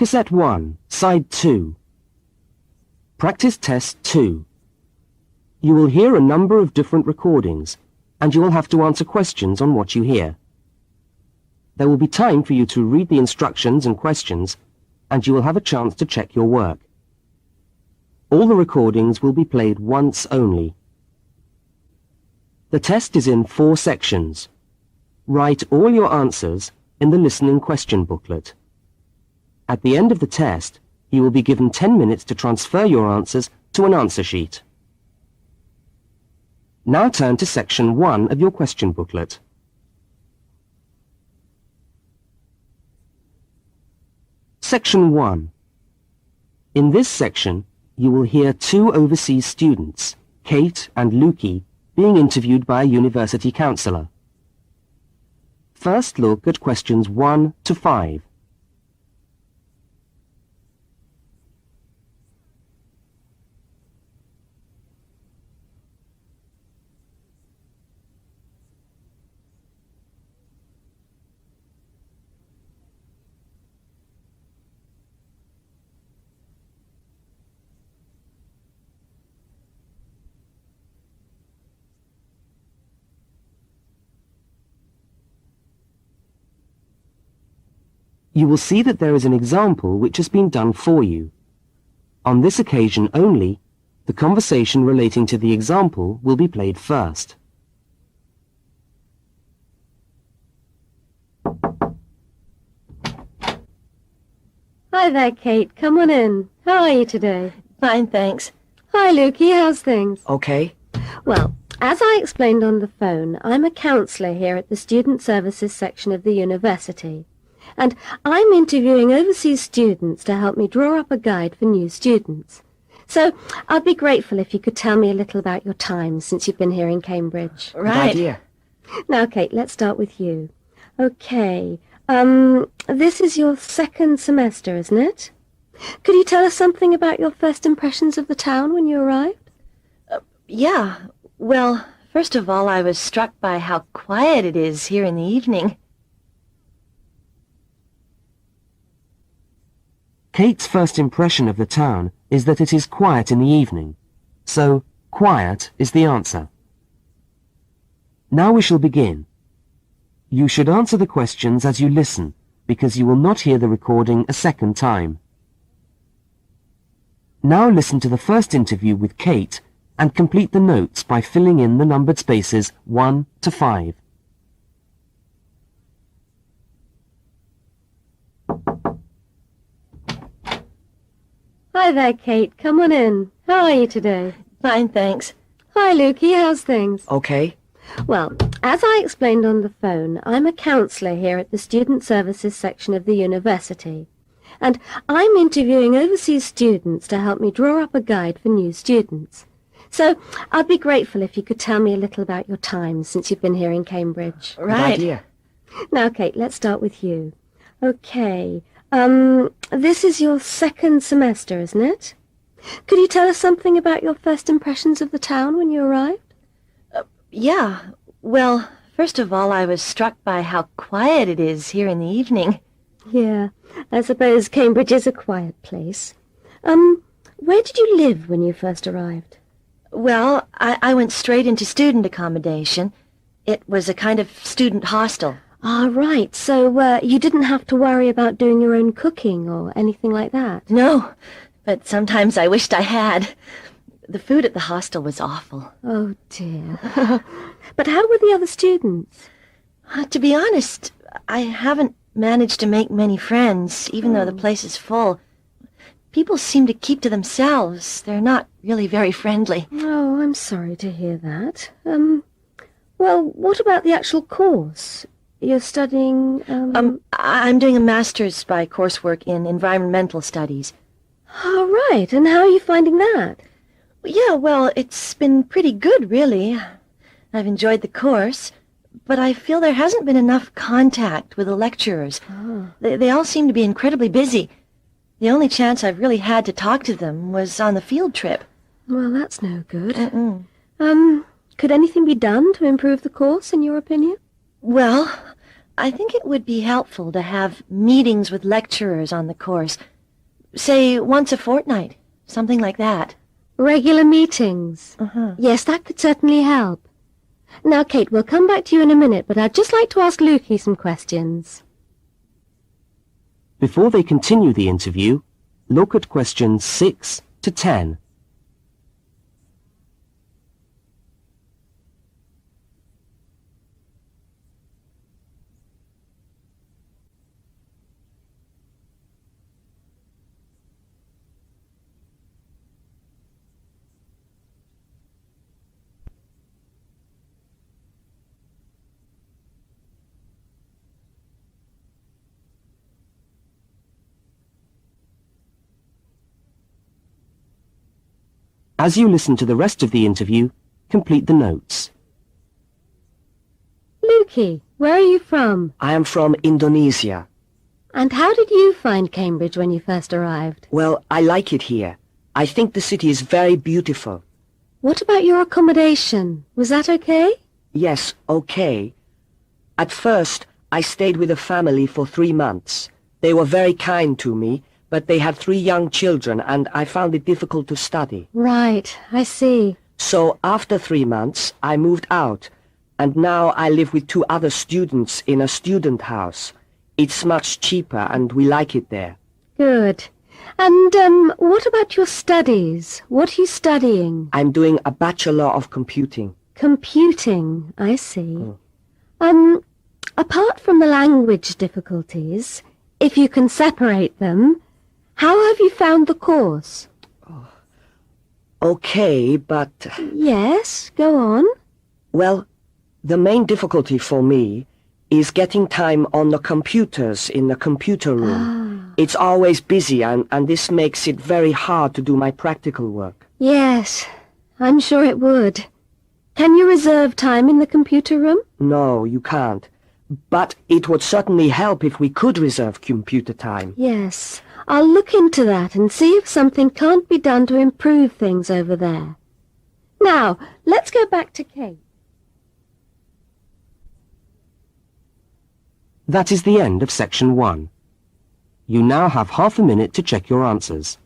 Cassette 1, Side 2. Practice Test 2. You will hear a number of different recordings, and you will have to answer questions on what you hear. There will be time for you to read the instructions and questions, and you will have a chance to check your work. All the recordings will be played once only. The test is in 4 sections. Write all your answers in the listening question booklet. At the end of the test, you will be given 10 minutes to transfer your answers to an answer sheet. Now turn to section 1 of your question booklet. Section 1. In this section, you will hear 2 overseas students, Kate and Lukey, being interviewed by a university counsellor. First look at questions 1 to 5. You will see that there is an example which has been done for you. On this occasion only, the conversation relating to the example will be played first. Hi there, Kate. Come on in. How are you today? Fine, thanks. Hi, Lukey. How's things? Okay. Well, as I explained on the phone, I'm a counsellor here at the Student Services section of the university. And I'm interviewing overseas students to help me draw up a guide for new students. So I'd be grateful if you could tell me a little about your time since you've been here in Cambridge. Right. Good idea. Now, Kate, let's start with you. Okay, this is your 2nd semester, isn't it? Could you tell us something about your first impressions of the town when you arrived? Yeah. Well, first of all, I was struck by how quiet it is here in the evening. Kate's first impression of the town is that it is quiet in the evening, so quiet is the answer. Now we shall begin. You should answer the questions as you listen, because you will not hear the recording a second time. Now listen to the first interview with Kate and complete the notes by filling in the numbered spaces 1 to 5. Hi there, Kate. Come on in. How are you today? Fine, thanks. Hi, Lukey. How's things? Okay. Well, as I explained on the phone, I'm a counsellor here at the Student Services section of the university. And I'm interviewing overseas students to help me draw up a guide for new students. So I'd be grateful if you could tell me a little about your time since you've been here in Cambridge. Right. Good idea. Now, Kate, let's start with you. Okay, this is your 2nd semester, isn't it? Could you tell us something about your first impressions of the town when you arrived? Yeah. Well, first of all, I was struck by how quiet it is here in the evening. Yeah, I suppose Cambridge is a quiet place. Where did you live when you first arrived? Well, I went straight into student accommodation. It was a kind of student hostel. Ah, right. So, you didn't have to worry about doing your own cooking or anything like that? No, but sometimes I wished I had. The food at the hostel was awful. Oh, dear. But how were the other students? To be honest, I haven't managed to make many friends, even though the place is full. People seem to keep to themselves. They're not really very friendly. Oh, I'm sorry to hear that. Well, what about the actual course? You're studying, I'm doing a master's by coursework in environmental studies. Oh, right. And how are you finding that? Yeah, well, it's been pretty good, really. I've enjoyed the course, but I feel there hasn't been enough contact with the lecturers. Oh. They all seem to be incredibly busy. The only chance I've really had to talk to them was on the field trip. Well, that's no good. Mm-mm. Could anything be done to improve the course, in your opinion? Well, I think it would be helpful to have meetings with lecturers on the course, say once a fortnight, something like that. Regular meetings. Yes, that could certainly help. Now, Kate, we'll come back to you in a minute, but I'd just like to ask Lukey some questions. Before they continue the interview, look at questions 6 to 10. As you listen to the rest of the interview, complete the notes. Lukey, where are you from? I am from Indonesia. And how did you find Cambridge when you first arrived? Well, I like it here. I think the city is very beautiful. What about your accommodation? Was that okay? Yes, okay. At first, I stayed with a family for 3 months. They were very kind to me, but they had 3 young children and I found it difficult to study. Right, I see. So after 3 months, I moved out, and now I live with 2 other students in a student house. It's much cheaper and we like it there. Good. And, what about your studies? What are you studying? I'm doing a Bachelor of Computing. Computing, I see. Apart from the language difficulties, if you can separate them, how have you found the course? Okay, but... Yes, go on. Well, the main difficulty for me is getting time on the computers in the computer room. It's always busy and this makes it very hard to do my practical work. Yes, I'm sure it would. Can you reserve time in the computer room? No, you can't. But it would certainly help if we could reserve computer time. Yes, I'll look into that and see if something can't be done to improve things over there. Now, let's go back to Kate. That is the end of section 1. You now have half a minute to check your answers.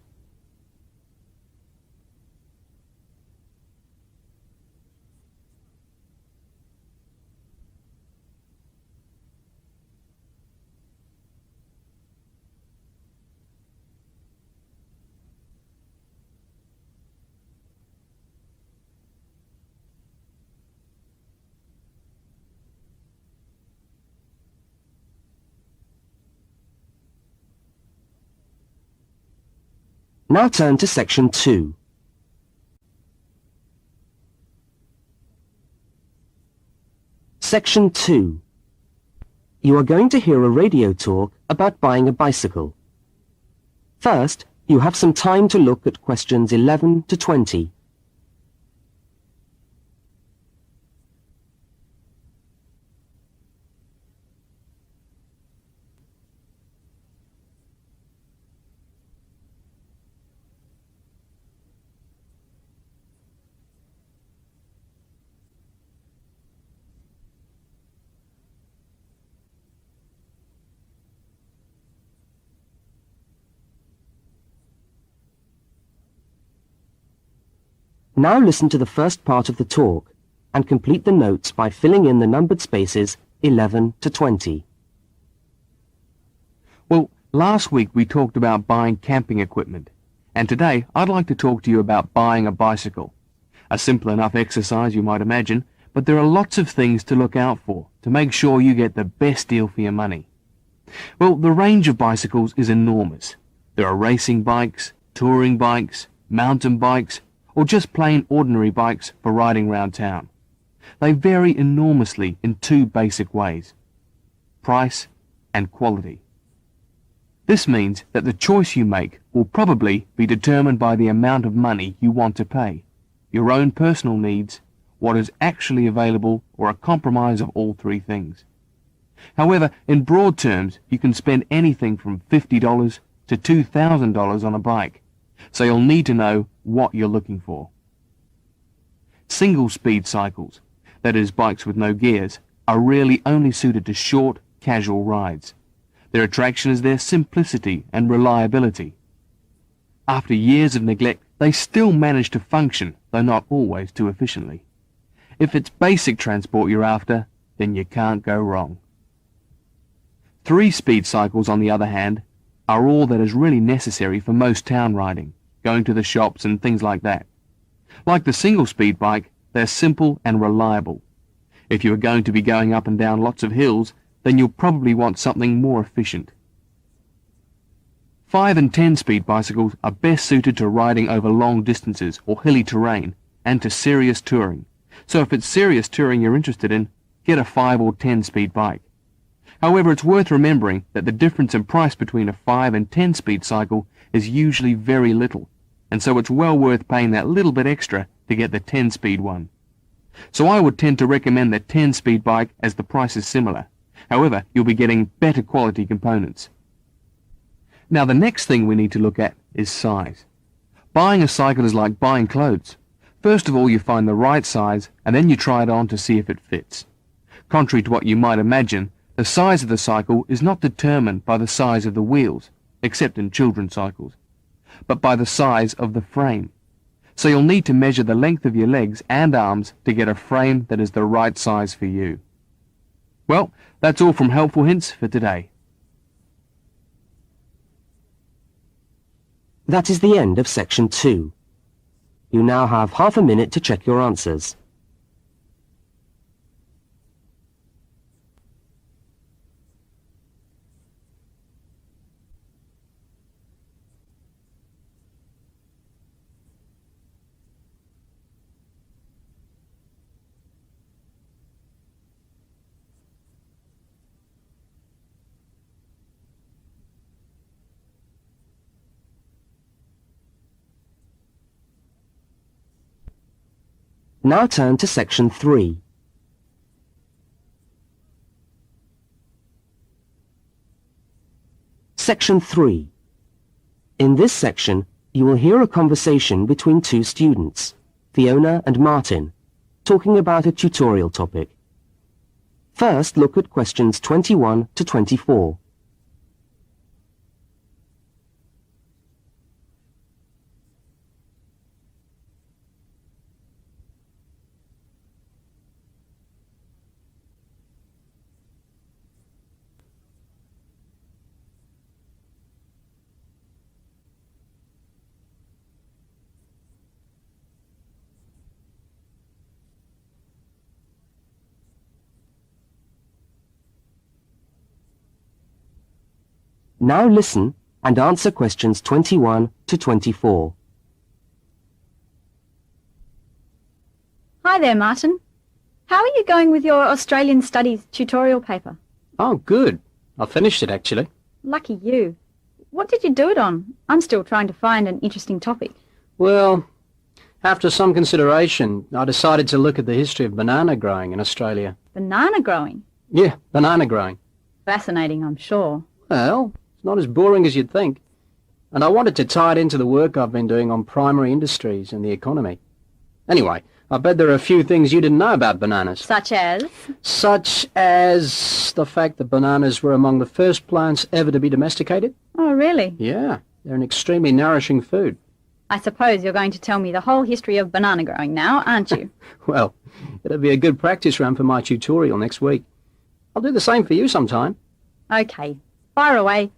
Now turn to section 2. Section 2. You are going to hear a radio talk about buying a bicycle. First, you have some time to look at questions 11 to 20. Now listen to the first part of the talk and complete the notes by filling in the numbered spaces 11 to 20. Well, last week we talked about buying camping equipment, and today I'd like to talk to you about buying a bicycle. A simple enough exercise, you might imagine, but there are lots of things to look out for to make sure you get the best deal for your money. Well, the range of bicycles is enormous. There are racing bikes, touring bikes, mountain bikes, or just plain ordinary bikes for riding round town. They vary enormously in 2 basic ways: price and quality. This means that the choice you make will probably be determined by the amount of money you want to pay, your own personal needs, what is actually available, or a compromise of all 3 things. However, in broad terms, you can spend anything from $50 to $2,000 on a bike, so you'll need to know what you're looking for. Single-speed cycles, that is bikes with no gears, are really only suited to short, casual rides. Their attraction is their simplicity and reliability. After years of neglect, they still manage to function, though not always too efficiently. If it's basic transport you're after, then you can't go wrong. 3-speed cycles, on the other hand, are all that is really necessary for most town riding, going to the shops and things like that. Like the single-speed bike, they're simple and reliable. If you are going to be going up and down lots of hills, then you'll probably want something more efficient. 5 and 10-speed bicycles are best suited to riding over long distances or hilly terrain and to serious touring. So if it's serious touring you're interested in, get a 5 or 10-speed bike. However, it's worth remembering that the difference in price between a 5 and 10-speed cycle is usually very little, and so it's well worth paying that little bit extra to get the 10-speed one. So I would tend to recommend the 10-speed bike as the price is similar. However, you'll be getting better quality components. Now the next thing we need to look at is size. Buying a cycle is like buying clothes. First of all, you find the right size, and then you try it on to see if it fits. Contrary to what you might imagine, the size of the cycle is not determined by the size of the wheels, except in children's cycles, but by the size of the frame. So you'll need to measure the length of your legs and arms to get a frame that is the right size for you. Well, that's all from Helpful Hints for today. That is the end of section 2. You now have half a minute to check your answers. Now turn to section 3. Section 3. In this section, you will hear a conversation between two students, Fiona and Martin, talking about a tutorial topic. First, look at questions 21 to 24. Now listen and answer questions 21 to 24. Hi there, Martin. How are you going with your Australian Studies tutorial paper? Oh, good. I finished it, actually. Lucky you. What did you do it on? I'm still trying to find an interesting topic. Well, after some consideration, I decided to look at the history of banana growing in Australia. Banana growing? Yeah, banana growing. Fascinating, I'm sure. Well, it's not as boring as you'd think. And I wanted to tie it into the work I've been doing on primary industries and the economy. Anyway, I bet there are a few things you didn't know about bananas. Such as? Such as the fact that bananas were among the first plants ever to be domesticated. Oh, really? Yeah, they're an extremely nourishing food. I suppose you're going to tell me the whole history of banana growing now, aren't you? Well, it'll be a good practice run for my tutorial next week. I'll do the same for you sometime. Okay, fire away.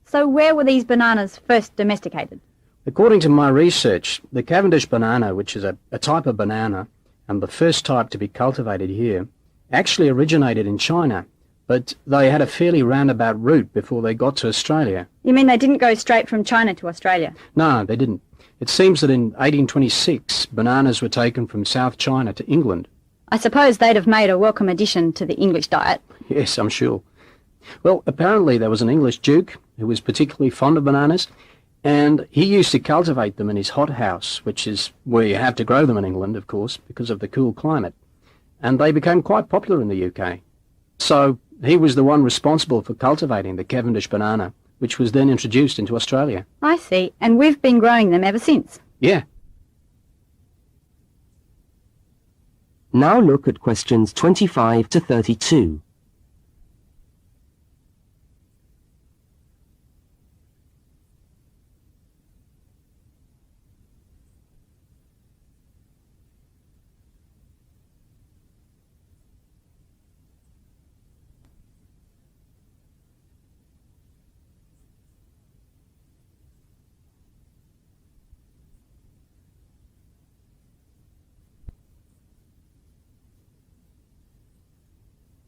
So where were these bananas first domesticated? According to my research, the Cavendish banana, which is a type of banana, and the first type to be cultivated here, actually originated in China, but they had a fairly roundabout route before they got to Australia. You mean they didn't go straight from China to Australia? No, they didn't. It seems that in 1826, bananas were taken from South China to England. I suppose they'd have made a welcome addition to the English diet. Yes, I'm sure. Well, apparently there was an English duke who was particularly fond of bananas, and he used to cultivate them in his hothouse, which is where you have to grow them in England, of course, because of the cool climate. And they became quite popular in the UK. So he was the one responsible for cultivating the Cavendish banana, which was then introduced into Australia. I see, and we've been growing them ever since. Yeah. Now look at questions 25 to 32.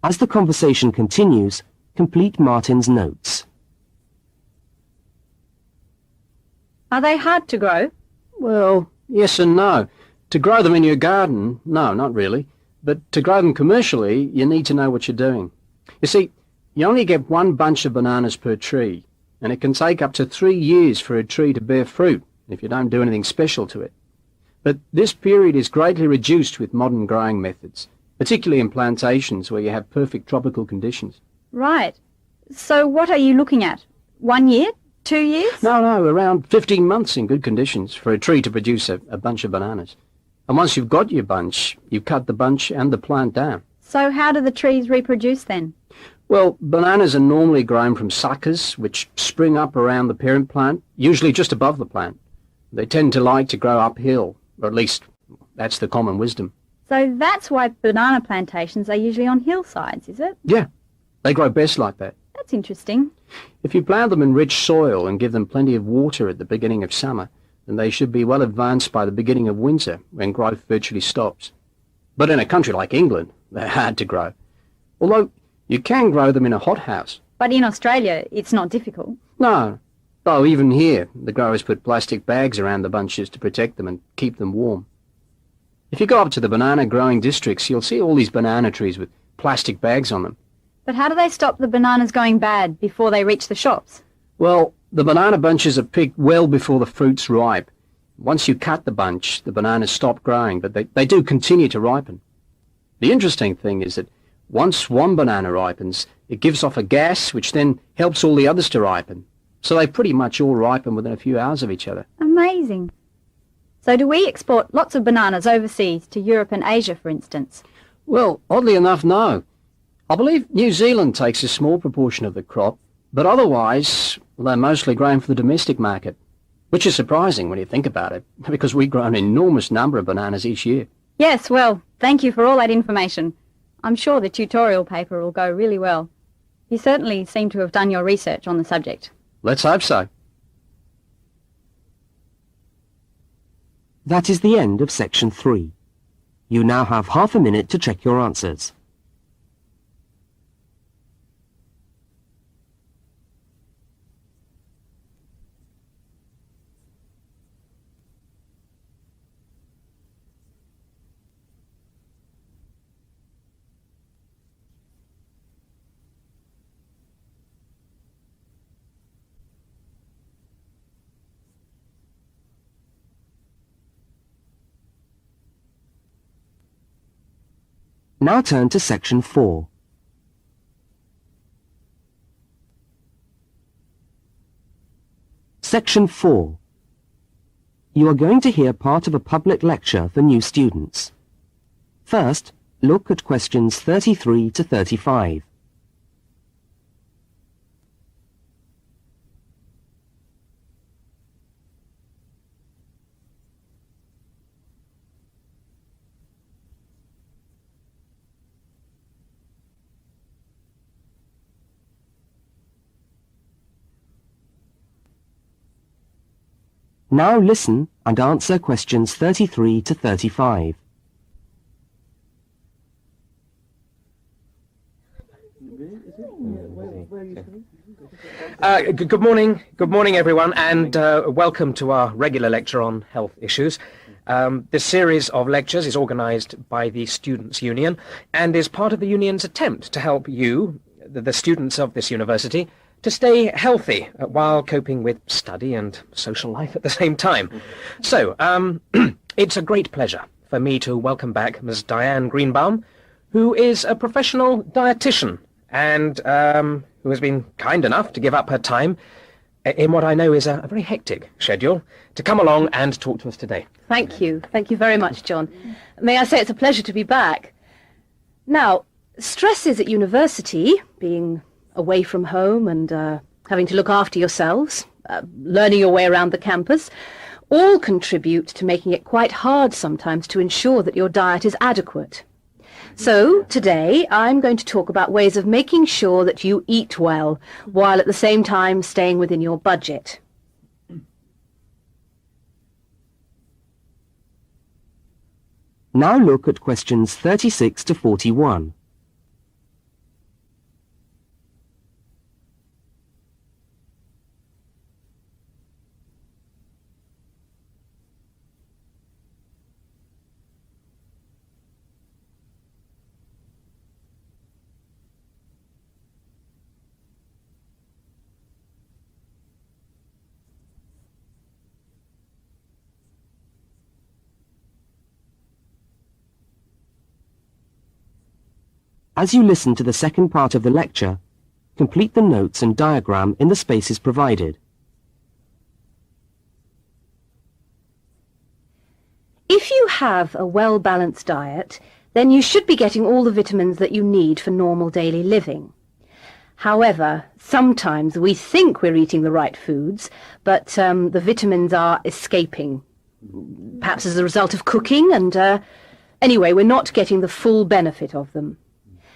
As the conversation continues, complete Martin's notes. Are they hard to grow? Well, yes and no. To grow them in your garden, no, not really. But to grow them commercially, you need to know what you're doing. You see, you only get one bunch of bananas per tree, and it can take up to 3 years for a tree to bear fruit if you don't do anything special to it. But this period is greatly reduced with modern growing methods, particularly in plantations where you have perfect tropical conditions. Right. So what are you looking at? 1 year? 2 years? No, around 15 months in good conditions for a tree to produce a bunch of bananas. And once you've got your bunch, you cut the bunch and the plant down. So how do the trees reproduce then? Well, bananas are normally grown from suckers, which spring up around the parent plant, usually just above the plant. They tend to like to grow uphill, or at least that's the common wisdom. So that's why banana plantations are usually on hillsides, is it? Yeah, they grow best like that. That's interesting. If you plant them in rich soil and give them plenty of water at the beginning of summer, then they should be well advanced by the beginning of winter, when growth virtually stops. But in a country like England, they're hard to grow. Although you can grow them in a hothouse. But in Australia, it's not difficult. No, though even here, the growers put plastic bags around the bunches to protect them and keep them warm. If you go up to the banana growing districts, you'll see all these banana trees with plastic bags on them. But how do they stop the bananas going bad before they reach the shops? Well, the banana bunches are picked well before the fruit's ripe. Once you cut the bunch, the bananas stop growing, but they do continue to ripen. The interesting thing is that once one banana ripens, it gives off a gas which then helps all the others to ripen. So they pretty much all ripen within a few hours of each other. Amazing. So do we export lots of bananas overseas to Europe and Asia, for instance? Well, oddly enough, no. I believe New Zealand takes a small proportion of the crop, but otherwise they're mostly grown for the domestic market, which is surprising when you think about it, because we grow an enormous number of bananas each year. Yes, well, thank you for all that information. I'm sure the tutorial paper will go really well. You certainly seem to have done your research on the subject. Let's hope so. That is the end of section 3. You now have half a minute to check your answers. Now turn to section 4. Section 4. You are going to hear part of a public lecture for new students. First, look at questions 33 to 35. Now listen and answer questions 33 to 35. Good morning everyone, and welcome to our regular lecture on health issues. This series of lectures is organised by the Students' Union and is part of the Union's attempt to help you, the students of this university, to stay healthy while coping with study and social life at the same time. So, it's a great pleasure for me to welcome back Ms. Diane Greenbaum, who is a professional dietitian and who has been kind enough to give up her time in what I know is a very hectic schedule to come along and talk to us today. Thank you. Thank you very much, John. May I say it's a pleasure to be back. Now, stresses at university, being away from home and having to look after yourselves, learning your way around the campus, all contribute to making it quite hard sometimes to ensure that your diet is adequate. So, today, I'm going to talk about ways of making sure that you eat well, while at the same time staying within your budget. Now look at questions 36 to 41. As you listen to the second part of the lecture, complete the notes and diagram in the spaces provided. If you have a well-balanced diet, then you should be getting all the vitamins that you need for normal daily living. However, sometimes we think we're eating the right foods, but the vitamins are escaping, perhaps as a result of cooking, and anyway, we're not getting the full benefit of them.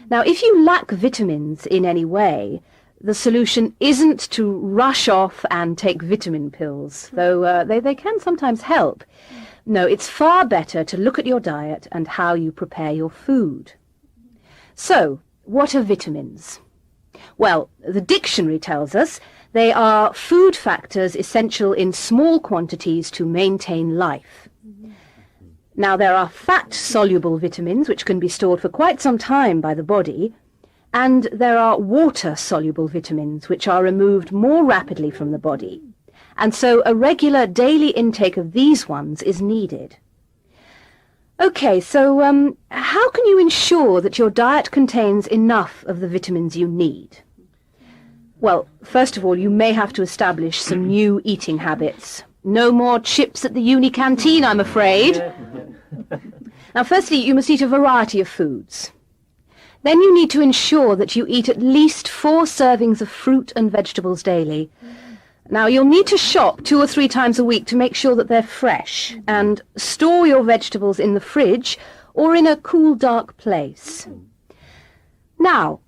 Now, if you lack vitamins in any way, the solution isn't to rush off and take vitamin pills, though they can sometimes help. No, it's far better to look at your diet and how you prepare your food. So, what are vitamins? Well, the dictionary tells us they are food factors essential in small quantities to maintain life. Now, there are fat-soluble vitamins which can be stored for quite some time by the body, and there are water-soluble vitamins which are removed more rapidly from the body. And so a regular daily intake of these ones is needed. Okay, so how can you ensure that your diet contains enough of the vitamins you need? Well, first of all, you may have to establish some new eating habits. No more chips at the uni canteen, I'm afraid. Now, firstly, you must eat a variety of foods. Then you need to ensure that you eat at least 4 servings of fruit and vegetables daily. Now, you'll need to shop 2 or 3 times a week to make sure that they're fresh, and store your vegetables in the fridge or in a cool, dark place. Now,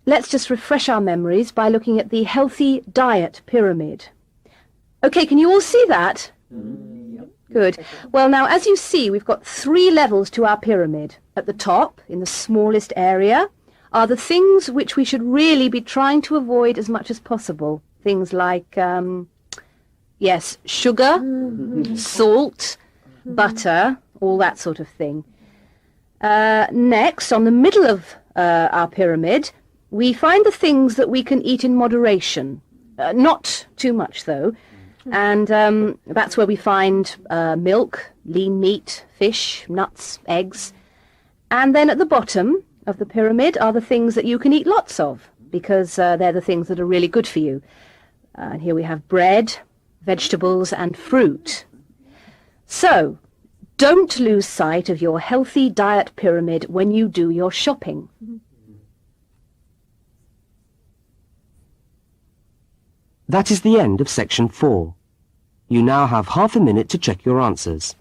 let's just refresh our memories by looking at the healthy diet pyramid. Okay, can you all see that? Good. Well, now, as you see, we've got 3 levels to our pyramid. At the top, in the smallest area, are the things which we should really be trying to avoid as much as possible. Things like, yes, sugar, salt, butter, all that sort of thing. Next, on the middle of our pyramid, we find the things that we can eat in moderation. Not too much, though. And that's where we find milk, lean meat, fish, nuts, eggs. And then at the bottom of the pyramid are the things that you can eat lots of, because they're the things that are really good for you. And here we have bread, vegetables, and fruit. So, don't lose sight of your healthy diet pyramid when you do your shopping. That is the end of section 4. You now have half a minute to check your answers.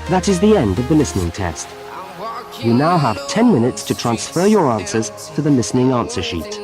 That is the end of the listening test. You now have 10 minutes to transfer your answers to the listening answer sheet.